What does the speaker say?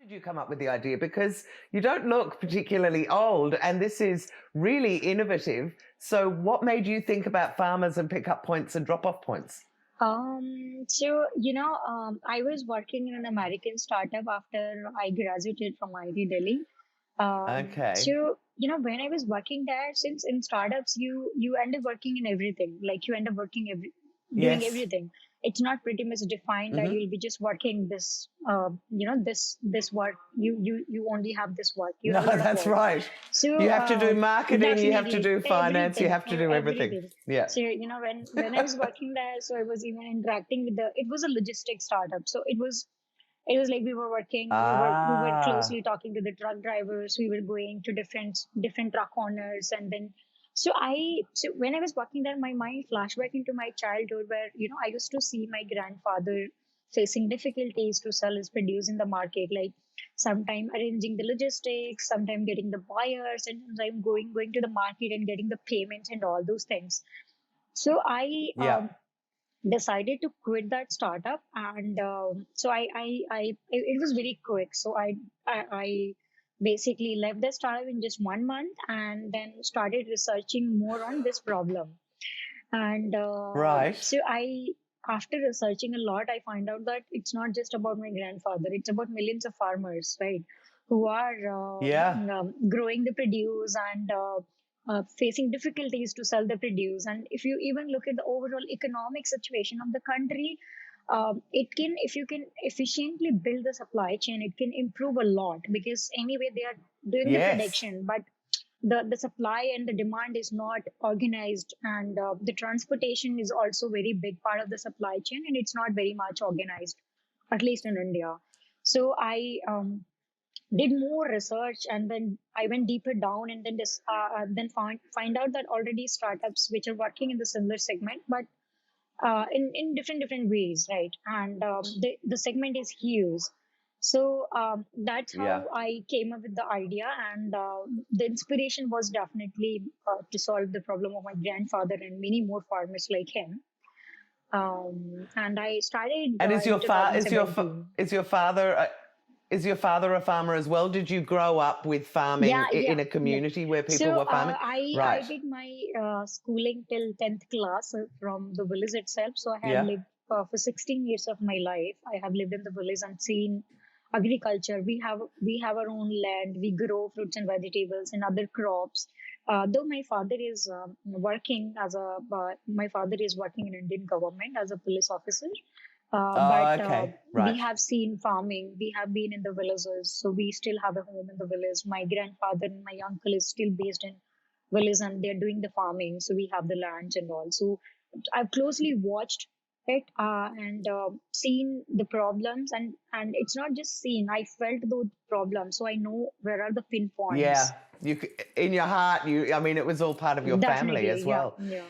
Did you come up with the idea? Because you don't look particularly old, and this is really innovative. So what made you think about farmers and pick up points and drop off points? I was working in an American startup after I graduated from IIT Delhi. Okay. When I was working there, since in startups you end up working in everything, like you end up working doing Yes. everything. It's not pretty much defined that Hmm. you'll be just working this, this work. You only have this work. You No, have a lot of that's work. right. So You have to do marketing, you have to definitely do finance, you everything, have to do everything. everything. Yeah. So when I was working there, so I was even interacting with the. It was a logistics startup, so it was like we were working, we were Ah, closely talking to the truck drivers. We were going to different truck owners, and then so when I was working there, my mind flashback into my childhood, where I used to see my grandfather facing difficulties to sell his produce in the market, like sometime arranging the logistics, sometime getting the buyers, and sometime going to the market and getting the payments and all those things. So I yeah. decided to quit that startup, and it was very quick. So I basically left the startup in just 1 month, and then started researching more on this problem. And Right. so I after researching a lot, I find out that it's not just about my grandfather, it's about millions of farmers, right, who are Yeah. growing the produce and facing difficulties to sell the produce. And if you even look at the overall economic situation of the country, it can if you can efficiently build the supply chain, it can improve a lot, because anyway they are doing the Yes. production, but the supply and the demand is not organized, and the transportation is also very big part of the supply chain, and it's not very much organized, at least in India. So I did more research, and then I went deeper down, and then find out that already startups which are working in the similar segment, but in different ways, right? And the segment is huge. So that's Yeah. how I came up with the idea, and the inspiration was definitely to solve the problem of my grandfather and many more farmers like him. And I started And is in your fa- 2017. is your father is your father a farmer as well? Did you grow up with Yeah, farming yeah, in a yeah. community where people So were farming? I Right. did my schooling till 10th class from the village itself. So I have Yeah. lived for 16 years of my life. I have lived in the village and seen agriculture. We have our own land. We grow fruits and vegetables and other crops. Though my father is working as a my father is working in Indian government as a police officer. Oh, But okay. we Right. have seen farming. We have been in the villages, so we still have a home in the village. My grandfather and my uncle is still based in village, and they're doing the farming. So we have the lands and all. So I've closely watched it and seen the problems, and it's not just seen. I felt those problems, so I know where are the Yeah. pinpoints. In your heart, I mean, it was all part of your family Definitely, as yeah, well. yeah.